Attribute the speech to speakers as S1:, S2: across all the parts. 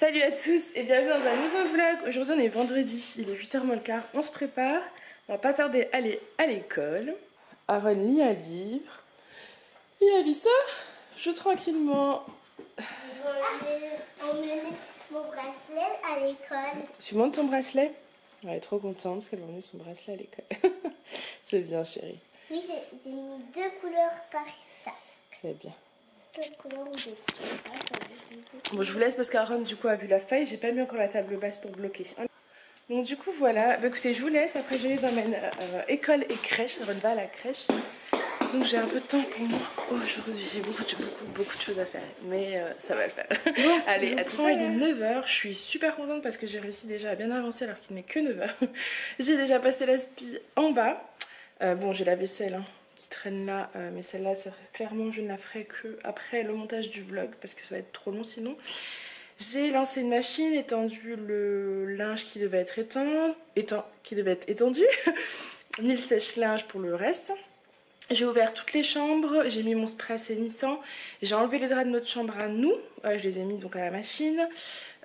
S1: Salut à tous et bienvenue dans un nouveau vlog. Aujourd'hui on est vendredi, il est 8h moins le quart, on se prépare. On va pas tarder à aller à l'école. Aaron lit un livre. Et Alissa joue tranquillement.
S2: On me met mon bracelet à l'école.
S1: Tu montes ton bracelet? Elle est trop contente parce qu'elle va emmener son bracelet à l'école. C'est bien chérie.
S2: Oui, j'ai mis 2 couleurs par sac.
S1: C'est bien.
S2: 2 couleurs ou 2 couleurs.
S1: Bon, je vous laisse parce qu'Aaron du coup a vu la feuille. J'ai pas mis encore la table basse pour bloquer. Donc du coup voilà, bah, écoutez, je vous laisse. Après je les emmène école et crèche. Aaron va à la crèche. Donc j'ai un peu de temps pour moi aujourd'hui. J'ai beaucoup de choses à faire. Mais ça va le faire. Bon, allez, à tout à l'heure. Il est 9h. Je suis super contente parce que j'ai réussi déjà à bien avancer alors qu'il n'est que 9h. J'ai déjà passé la spie en bas. Bon, j'ai la vaisselle hein, qui traîne là. Mais celle-là, clairement, je ne la ferai que après le montage du vlog parce que ça va être trop long sinon. J'ai lancé une machine, étendu le linge qui devait être étendu. Mis le sèche-linge pour le reste. J'ai ouvert toutes les chambres, j'ai mis mon spray assainissant, j'ai enlevé les draps de notre chambre à nous, je les ai mis donc à la machine.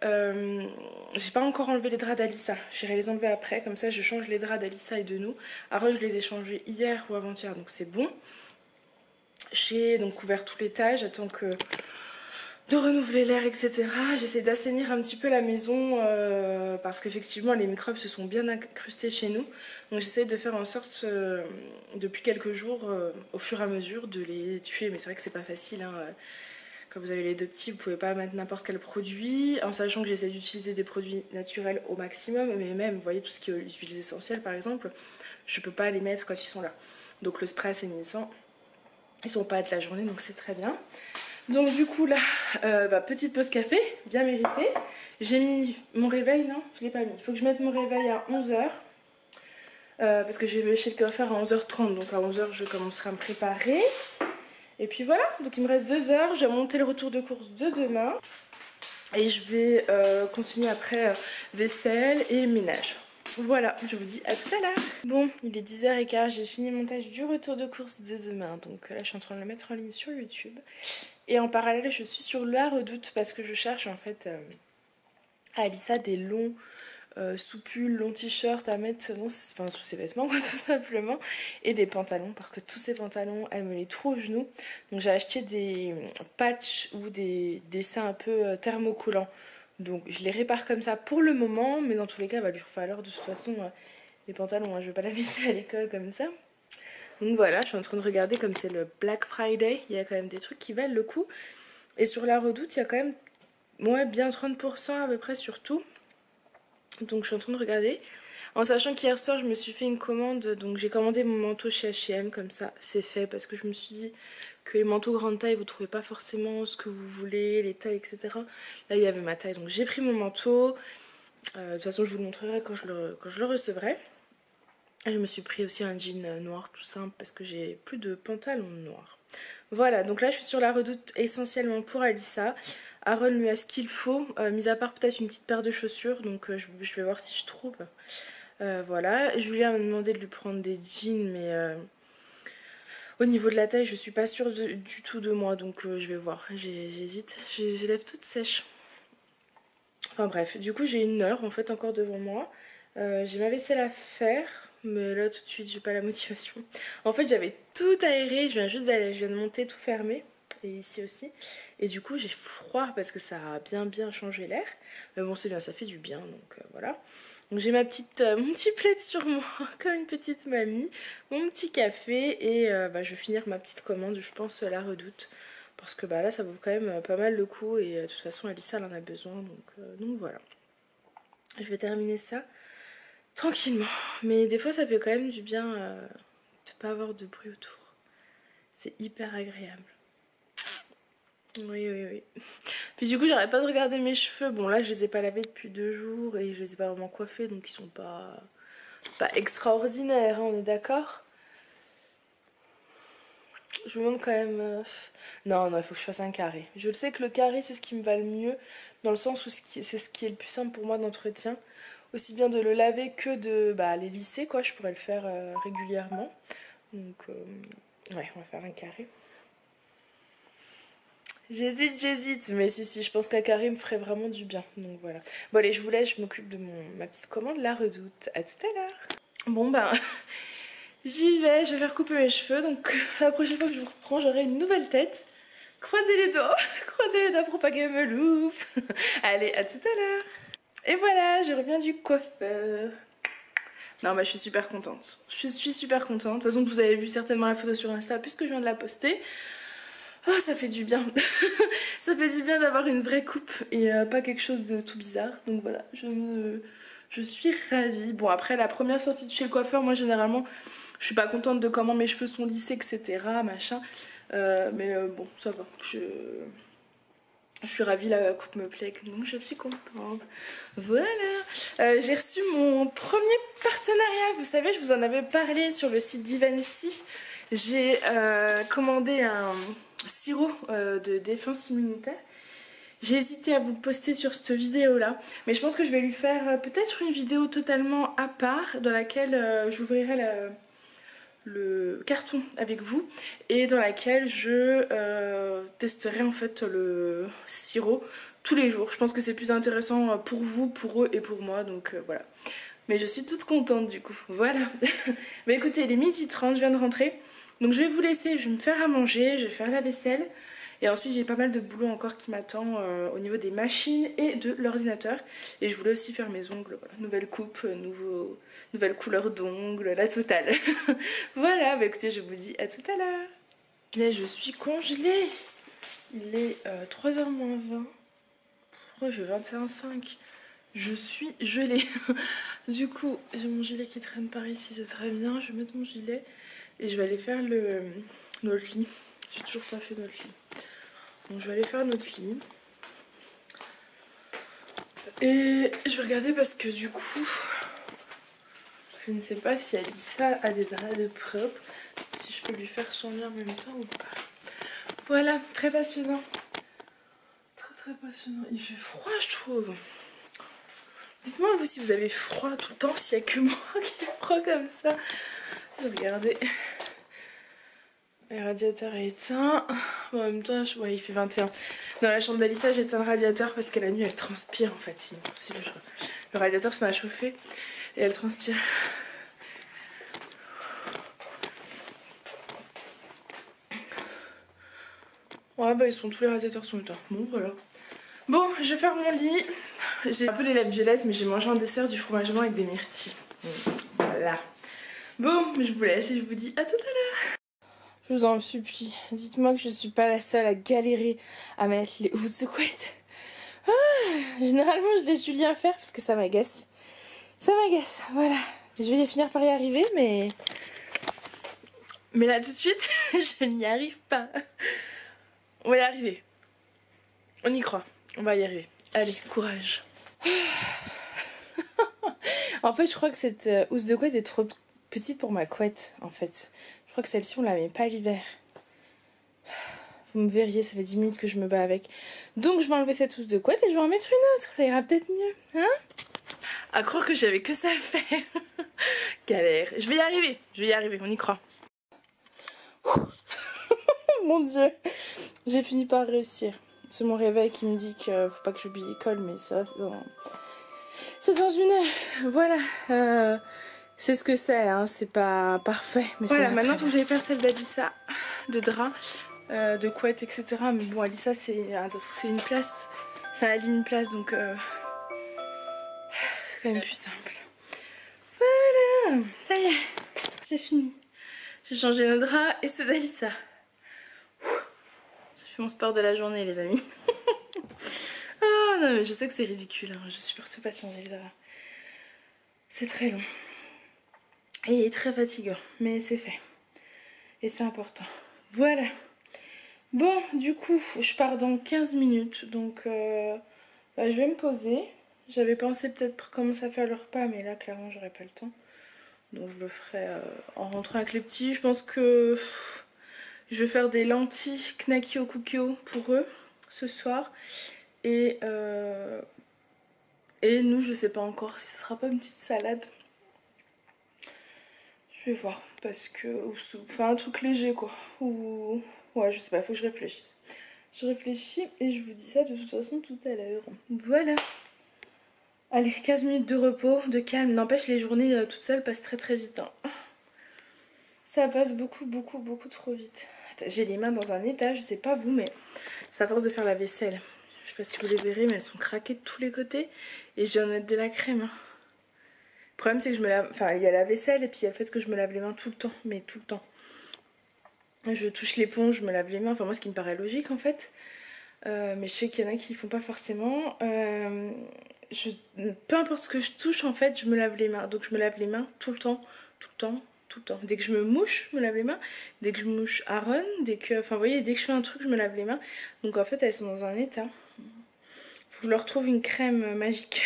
S1: J'ai pas encore enlevé les draps d'Alissa, j'irai les enlever après, comme ça je change les draps d'Alissa et de nous. Aaron je les ai changés hier ou avant-hier donc c'est bon. J'ai donc ouvert tout l'étage, j'attends de renouveler l'air, etc. J'essaie d'assainir un petit peu la maison parce qu'effectivement les microbes se sont bien incrustés chez nous. Donc j'essaie de faire en sorte depuis quelques jours au fur et à mesure de les tuer. Mais c'est vrai que c'est pas facile hein. Quand vous avez les deux petits vous pouvez pas mettre n'importe quel produit. En sachant que j'essaie d'utiliser des produits naturels au maximum. Mais même vous voyez tout ce qui est huiles essentielles par exemple, je peux pas les mettre quand ils sont là. Donc le spray assainissant, ils sont pas de la journée donc c'est très bien. Donc du coup là, petite pause café, bien méritée. J'ai mis mon réveil, non je l'ai pas mis. Il faut que je mette mon réveil à 11h. Parce que je vais chez le coiffeur à 11h30. Donc à 11h je commencerai à me préparer. Et puis voilà, donc il me reste 2 heures. Je vais monter le retour de course de demain. Et je vais continuer après vaisselle et ménage. Voilà, je vous dis à tout à l'heure. Bon, il est 10h15, j'ai fini le montage du retour de course de demain. Donc là je suis en train de le mettre en ligne sur YouTube. Et en parallèle je suis sur la Redoute parce que je cherche en fait à Alissa des longs sous-pulls, longs t-shirts à mettre sous ses vêtements quoi, tout simplement. Et des pantalons parce que tous ces pantalons elle me les trouve aux genoux. Donc j'ai acheté des patchs ou des dessins un peu thermocollants. Donc je les répare comme ça pour le moment. Mais dans tous les cas il va lui falloir de toute façon des pantalons. Hein. Je vais pas la laisser à l'école comme ça. Donc voilà, je suis en train de regarder comme c'est le Black Friday, il y a quand même des trucs qui valent le coup. Et sur la Redoute, il y a quand même bien 30% à peu près sur tout. Donc je suis en train de regarder. En sachant qu'hier soir, je me suis fait une commande, donc j'ai commandé mon manteau chez H&M, comme ça c'est fait. Parce que je me suis dit que les manteaux grande taille, vous ne trouvez pas forcément ce que vous voulez, les tailles, etc. Là, il y avait ma taille, donc j'ai pris mon manteau. De toute façon, je vous le montrerai quand je le recevrai. Je me suis pris aussi un jean noir tout simple parce que j'ai plus de pantalon noir. Voilà, donc là je suis sur la Redoute essentiellement pour Alissa. Aaron lui a ce qu'il faut, mis à part peut-être une petite paire de chaussures, donc je vais voir si je trouve. Voilà, Julien m'a demandé de lui prendre des jeans, mais au niveau de la taille je suis pas sûre du tout de moi, donc je vais voir, j'hésite. J'ai les lèvres toutes sèches. Enfin bref, du coup j'ai 1 heure en fait encore devant moi. J'ai ma vaisselle à faire. Mais là tout de suite j'ai pas la motivation. En fait j'avais tout aéré, je viens de monter tout fermé. Et ici aussi. Et du coup j'ai froid parce que ça a bien changé l'air. Mais bon c'est bien, ça fait du bien donc voilà. Donc j'ai mon petit plaid sur moi comme une petite mamie. Mon petit café et je vais finir ma petite commande je pense à la Redoute. Parce que là ça vaut quand même pas mal le coup. Et de toute façon Alissa elle en a besoin donc voilà. Je vais terminer ça tranquillement, mais des fois ça fait quand même du bien de pas avoir de bruit autour. C'est hyper agréable. Oui. Puis du coup j'arrête pas de regarder mes cheveux. Bon là je les ai pas lavés depuis 2 jours et je les ai pas vraiment coiffés donc ils sont pas extraordinaires, hein, on est d'accord. Je me demande quand même... Non, il faut que je fasse un carré. Je le sais que le carré c'est ce qui me va le mieux, dans le sens où c'est ce qui est le plus simple pour moi d'entretien. Aussi bien de le laver que de les lisser quoi, je pourrais le faire régulièrement. Donc ouais, on va faire un carré. J'hésite, mais si, je pense qu'Akari me ferait vraiment du bien, donc voilà. Bon allez, je vous laisse, je m'occupe de ma petite commande, la Redoute. À tout à l'heure. Bon ben, j'y vais, je vais faire couper mes cheveux, donc la prochaine fois que je vous reprends, j'aurai une nouvelle tête. Croisez les doigts, croisez les doigts pour pas qu'elle me loupe. Allez, à tout à l'heure. Et voilà, je reviens du coiffeur. Non bah je suis super contente. Je suis super contente. De toute façon vous avez vu certainement la photo sur Insta puisque je viens de la poster. Oh ça fait du bien. Ça fait du bien d'avoir une vraie coupe et pas quelque chose de tout bizarre. Donc voilà, je suis ravie. Bon après la première sortie de chez le coiffeur, moi généralement je suis pas contente de comment mes cheveux sont lissés etc. Machin. Mais bon ça va. Je suis ravie, la coupe me plaît, donc je suis contente. Voilà, j'ai reçu mon premier partenariat. Vous savez, je vous en avais parlé sur le site d'Ivancy. J'ai commandé un sirop de défense immunitaire. J'ai hésité à vous poster sur cette vidéo là, mais je pense que je vais lui faire peut-être une vidéo totalement à part dans laquelle j'ouvrirai le carton avec vous et dans laquelle je testerai en fait le sirop tous les jours. Je pense que c'est plus intéressant pour vous, pour eux et pour moi, donc voilà. Mais je suis toute contente du coup, voilà. Mais écoutez, il est 12h30, je viens de rentrer, donc je vais vous laisser, je vais me faire à manger, je vais faire la vaisselle. Et ensuite j'ai pas mal de boulot encore qui m'attend au niveau des machines et de l'ordinateur. Et je voulais aussi faire mes ongles, voilà. Nouvelle coupe, nouvelle couleur d'ongles, la totale. Voilà, bah écoutez, je vous dis à tout à l'heure. Là je suis congelée. Il est 3h moins 20. Pourquoi il fait 21h05? Je suis gelée. Du coup, j'ai mon gilet qui traîne par ici, c'est très bien. Je vais mettre mon gilet et je vais aller faire notre lit. J'ai toujours pas fait notre lit. Donc je vais aller faire notre lit. Et je vais regarder parce que du coup, je ne sais pas si Alissa a des draps de propre, si je peux lui faire son lit en même temps ou pas. Voilà, très passionnant. Très passionnant. Il fait froid je trouve. Dites-moi vous si vous avez froid tout le temps, s'il n'y a que moi qui ai froid comme ça. Je vais regarder. Le radiateur est éteint. Bon, en même temps, ouais, il fait 21. Dans la chambre d'Alissa, j'ai éteint le radiateur parce que la nuit elle transpire en fait. Sinon, le radiateur se met à chauffer et elle transpire. Ouais, bah, tous les radiateurs sont éteints. Bon, voilà. Bon, je vais faire mon lit. J'ai un peu les lèvres violettes, mais j'ai mangé un dessert du fromage blanc avec des myrtilles. Voilà. Bon, je vous laisse et je vous dis à tout à l'heure. Je vous en supplie, dites-moi que je suis pas la seule à galérer à mettre les housses de couette. Généralement, je laisse Julien faire parce que ça m'agace. Ça m'agace, voilà. Je vais finir par y arriver, mais là tout de suite, je n'y arrive pas. On va y arriver. On y croit. On va y arriver. Allez, courage. En fait, je crois que cette housse de couette est trop petite pour ma couette, en fait. Je crois que celle-ci, on la met pas l'hiver. Vous me verriez, ça fait 10 minutes que je me bats avec. Donc, je vais enlever cette housse de couette et je vais en mettre une autre. Ça ira peut-être mieux, hein? À croire que j'avais que ça à faire. Galère. Je vais y arriver, on y croit. Mon Dieu. J'ai fini par réussir. C'est mon réveil qui me dit qu'il faut pas que j'oublie l'école, mais ça, c'est dans une heure. Voilà. C'est ce que c'est, hein. C'est pas parfait. Mais voilà, maintenant il faut que j'aille faire celle d'Alissa, de drap, de couette, etc. Mais bon, Alissa, c'est une place. C'est un lit, une place, donc c'est quand même plus simple. Voilà, ça y est, j'ai fini. J'ai changé le drap et ceux d'Alissa. J'ai fait mon sport de la journée, les amis. Oh non, mais je sais que c'est ridicule, hein. Je supporte pas de changer le drap. C'est très long. Et très fatigant, mais c'est fait. Et c'est important. Voilà. Bon, du coup, je pars dans 15 minutes. Donc, bah, je vais me poser. J'avais pensé peut-être commencer à faire le repas, mais là, clairement, j'aurais pas le temps. Donc, je le ferai en rentrant avec les petits. Je pense que je vais faire des lentilles knacky au kukio pour eux ce soir. Et nous, je sais pas encore si ce sera pas une petite salade. Je vais voir, parce que... Enfin, un truc léger, quoi. Ou... Ouais, je sais pas, faut que je réfléchisse. Je réfléchis et je vous dis ça de toute façon tout à l'heure. Voilà. Allez, 15 minutes de repos, de calme. N'empêche, les journées toutes seules passent très très vite. Hein. Ça passe beaucoup trop vite. J'ai les mains dans un état, je sais pas vous, mais c'est à force de faire la vaisselle. Je sais pas si vous les verrez, mais elles sont craquées de tous les côtés. Et j'ai en mettre de la crème. Hein. Le problème, c'est que je me lave. Enfin, il y a la vaisselle et puis il y a le fait que je me lave les mains tout le temps. Mais tout le temps. Je touche l'éponge, je me lave les mains. Enfin, moi, ce qui me paraît logique en fait. Mais je sais qu'il y en a qui ne font pas forcément. Peu importe ce que je touche, en fait, je me lave les mains. Donc, je me lave les mains tout le temps. Tout le temps. Tout le temps. Dès que je me mouche, je me lave les mains. Dès que je mouche Aaron, enfin, vous voyez, dès que je fais un truc, je me lave les mains. Donc, en fait, elles sont dans un état. Faut que je leur retrouve une crème magique.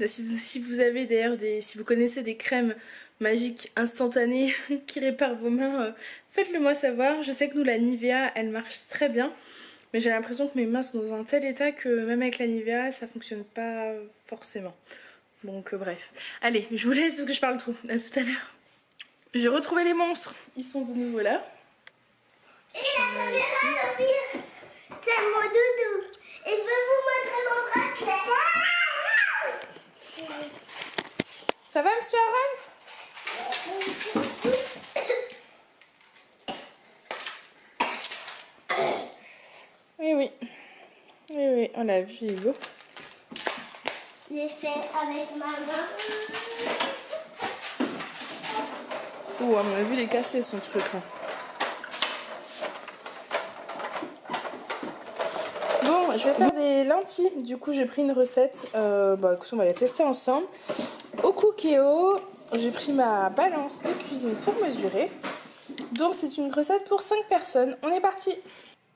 S1: Si vous avez d'ailleurs si vous connaissez des crèmes magiques instantanées qui réparent vos mains, faites-le moi savoir. Je sais que nous, la Nivea, elle marche très bien. Mais j'ai l'impression que mes mains sont dans un tel état que même avec la Nivea, ça fonctionne pas forcément. Donc, bref. Allez, je vous laisse parce que je parle trop. À tout à l'heure. J'ai retrouvé les monstres. Ils sont de nouveau là.
S2: Et la caméra, c'est mon doudou. Et je veux vous montrer mon bracelet.
S1: Ça va, monsieur Aaron? Oui, oui. Oui, oui, on l'a vu, il est beau.
S2: J'ai fait avec ma main.
S1: Ouh, à mon avis, il est cassé son truc. Hein. Bon, je vais faire des lentilles. Du coup, j'ai pris une recette. Écoutez, on va la tester ensemble. Au Cookéo, j'ai pris ma balance de cuisine pour mesurer. Donc, c'est une recette pour 5 personnes. On est parti.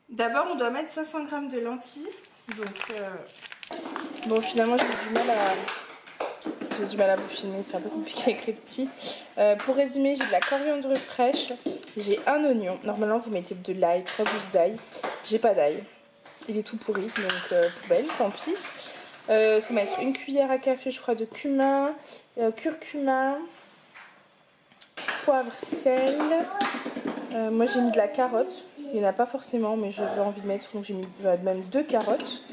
S1: D'abord, on doit mettre 500 g de lentilles. Donc, bon, finalement, j'ai du mal à vous filmer, c'est un peu compliqué avec les petits. Pour résumer, j'ai de la coriandre fraîche, j'ai un oignon. Normalement, vous mettez de l'ail, 3 gousses d'ail. J'ai pas d'ail, il est tout pourri, donc poubelle, tant pis. Il faut mettre une cuillère à café, je crois, de cumin, curcuma, poivre, sel. Moi, j'ai mis de la carotte. Il n'y en a pas forcément, mais j'avais envie de mettre, donc j'ai mis même 2 carottes.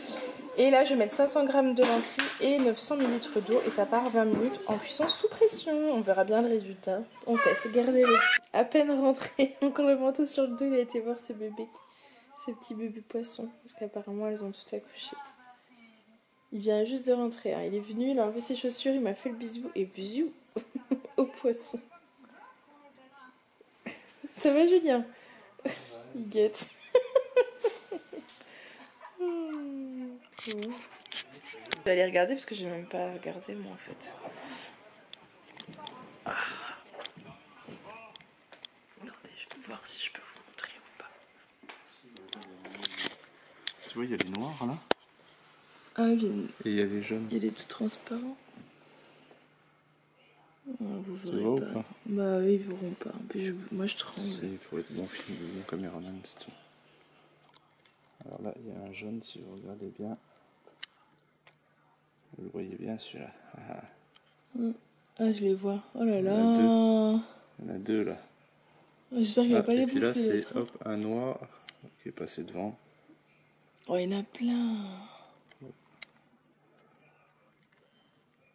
S1: Et là, je vais mettre 500 g de lentilles et 900 ml d'eau. Et ça part 20 minutes en cuisson sous pression. On verra bien le résultat. On teste. Regardez-le. À peine rentré. Encore le manteau sur le dos. Il a été voir ses bébés. Ses petits bébés poissons. Parce qu'apparemment, elles ont tout accouché. Il vient juste de rentrer. Hein. Il est venu, il a enlevé ses chaussures. Il m'a fait le bisou. Et bisou au poisson. Ça va, Julien? Il guette. Je vais aller regarder parce que j'ai même pas regardé moi en fait. Ah. Attendez, je vais voir si je peux vous montrer ou pas.
S3: Tu vois, il y a les noirs là.
S1: Ah oui.
S3: Et il y a les jaunes.
S1: Il y a les tout transparents. Oh, vous verrez
S3: vois
S1: pas.
S3: ou pas?
S1: Bah oui, ils verront pas. Moi je tremble.
S3: Il faut être bon film, bon caméraman, c'est tout. Alors là, il y a un jaune, si vous regardez bien. Vous le voyez bien celui-là.
S1: Ah, je les vois. Oh là là.
S3: Il y en a deux là.
S1: J'espère qu'il va pas les bouffer.
S3: Et puis là, c'est hop, un noir qui est passé devant.
S1: Oh, il y en a plein.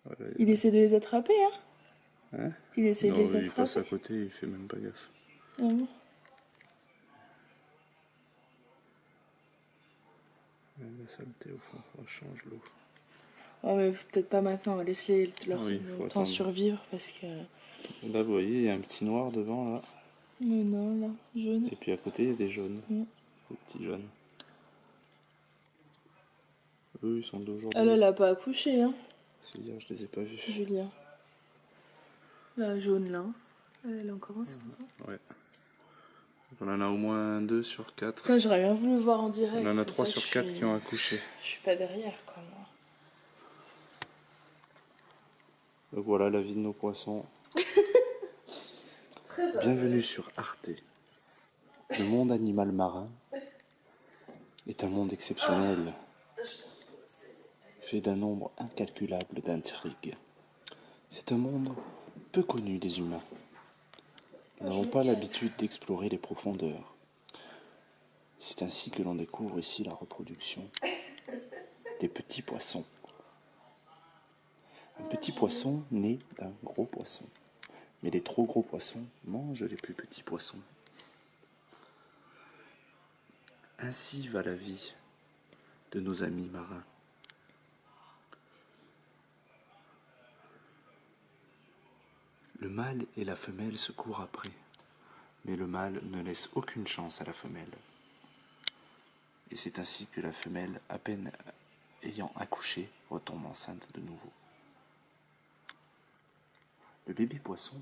S3: Voilà,
S1: il essaie de les attraper, hein?
S3: Hein?
S1: Il essaie de les attraper.
S3: Il passe à côté, il fait même pas gaffe.
S1: Ah bon?
S3: La saleté au fond, on change l'eau.
S1: Oh, mais peut-être pas maintenant, laisse-les leur temps
S3: attendre.
S1: survivre parce que.
S3: Là, vous voyez, il y a un petit noir devant là.
S1: Mais non, là, jaune.
S3: Et puis à côté, il y a des jaunes. Des petits jaunes. Eux, ils sont d'aujourd'hui.
S1: Elle a pas accouché, hein.
S3: C'est hier, je les ai pas vus.
S1: Julien. La jaune là. Elle est encore enceinte.
S3: Ouais. On en a au moins 2 sur 4.
S1: Putain, j'aurais bien voulu voir en direct.
S3: On en a 3 sur 4 qui ont accouché.
S1: Je suis pas derrière, quoi, moi.
S3: Donc voilà la vie de nos poissons. Bienvenue sur Arte. Le monde animal marin est un monde exceptionnel, fait d'un nombre incalculable d'intrigues. C'est un monde peu connu des humains. Nous n'avons pas l'habitude d'explorer les profondeurs. C'est ainsi que l'on découvre ici la reproduction des petits poissons. Un petit poisson naît d'un gros poisson. Mais les trop gros poissons mangent les plus petits poissons. Ainsi va la vie de nos amis marins. Le mâle et la femelle se courent après, mais le mâle ne laisse aucune chance à la femelle. Et c'est ainsi que la femelle, à peine ayant accouché, retombe enceinte de nouveau. Le bébé poisson,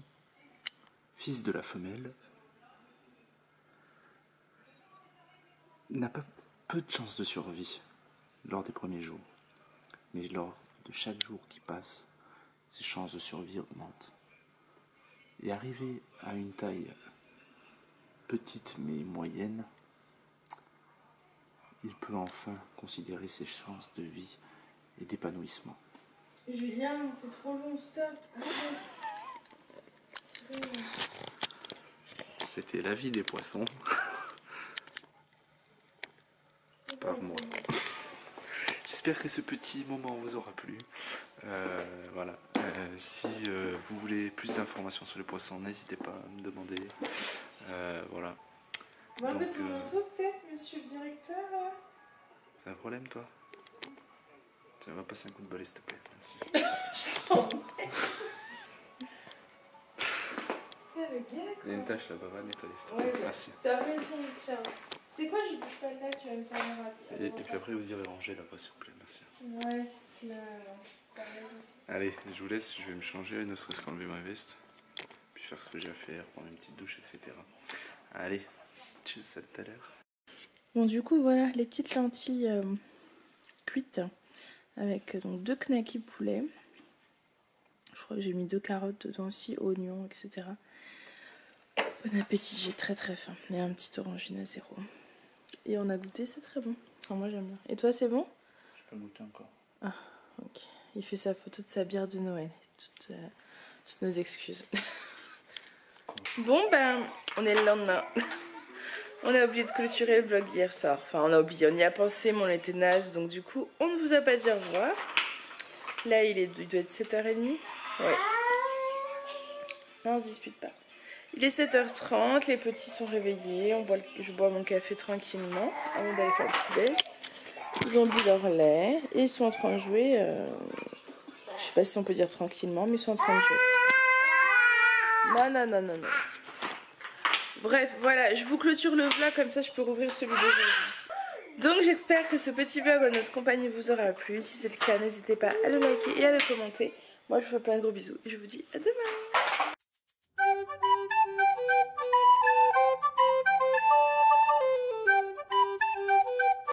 S3: fils de la femelle, n'a pas peu de chances de survie lors des premiers jours, mais lors de chaque jour qui passe, ses chances de survie augmentent. Et arrivé à une taille petite mais moyenne, il peut enfin considérer ses chances de vie et d'épanouissement.
S1: Julien, c'est trop long, stop.
S3: C'était la vie des poissons. Par moi. J'espère que ce petit moment vous aura plu. Voilà. Si vous voulez plus d'informations sur les poissons, n'hésitez pas à me demander. Voilà.
S1: On va mettre ton manteau peut-être, monsieur le directeur.
S3: T'as un problème toi? Tu vas passer un coup de balai s'il te plaît. Merci. Il y a une tâche là-bas, va nettoyer s'il te plaît.
S1: Ouais,
S3: merci.
S1: T'as raison, tiens. C'est quoi, je bouge pas de là, tu vas me servir à
S3: Et puis après vous irez ranger là-bas s'il vous plaît, merci.
S1: Ouais, c'est là. T'as raison.
S3: Allez, je vous laisse, je vais me changer, ne serait-ce qu'enlever ma veste, puis faire ce que j'ai à faire, prendre une petite douche, etc. Allez, tchuss, à tout à l'heure.
S1: Bon, du coup, voilà les petites lentilles cuites avec donc 2 knackis poulet. Je crois que j'ai mis 2 carottes dedans aussi, oignons, etc. Bon appétit, j'ai très très faim. Et un petit orangine à 0. Et on a goûté, c'est très bon. Enfin, moi j'aime bien. Et toi, c'est bon?
S3: Je peux goûter encore.
S1: Ah, ok. Il fait sa photo de sa bière de Noël. Toutes nos excuses. Bon, ben, on est le lendemain. On a oublié de clôturer le vlog hier soir. Enfin, on a oublié, on y a pensé, mais on était naze. Donc, du coup, on ne vous a pas dit au revoir. Là, il doit être 7h30. Ouais. Non, on se dispute pas. Il est 7h30, les petits sont réveillés. Je bois mon café tranquillement avant d'aller faire le petit déj. Ils ont bu leur lait et ils sont en train de jouer. Je sais pas si on peut dire tranquillement, mais ils sont en train de jouer. Non. Bref, voilà, je vous clôture le vlog, comme ça je peux rouvrir celui d'aujourd'hui. Donc j'espère que ce petit vlog en notre compagnie vous aura plu. Si c'est le cas, n'hésitez pas à le liker et à le commenter. Moi je vous fais plein de gros bisous et je vous dis à demain.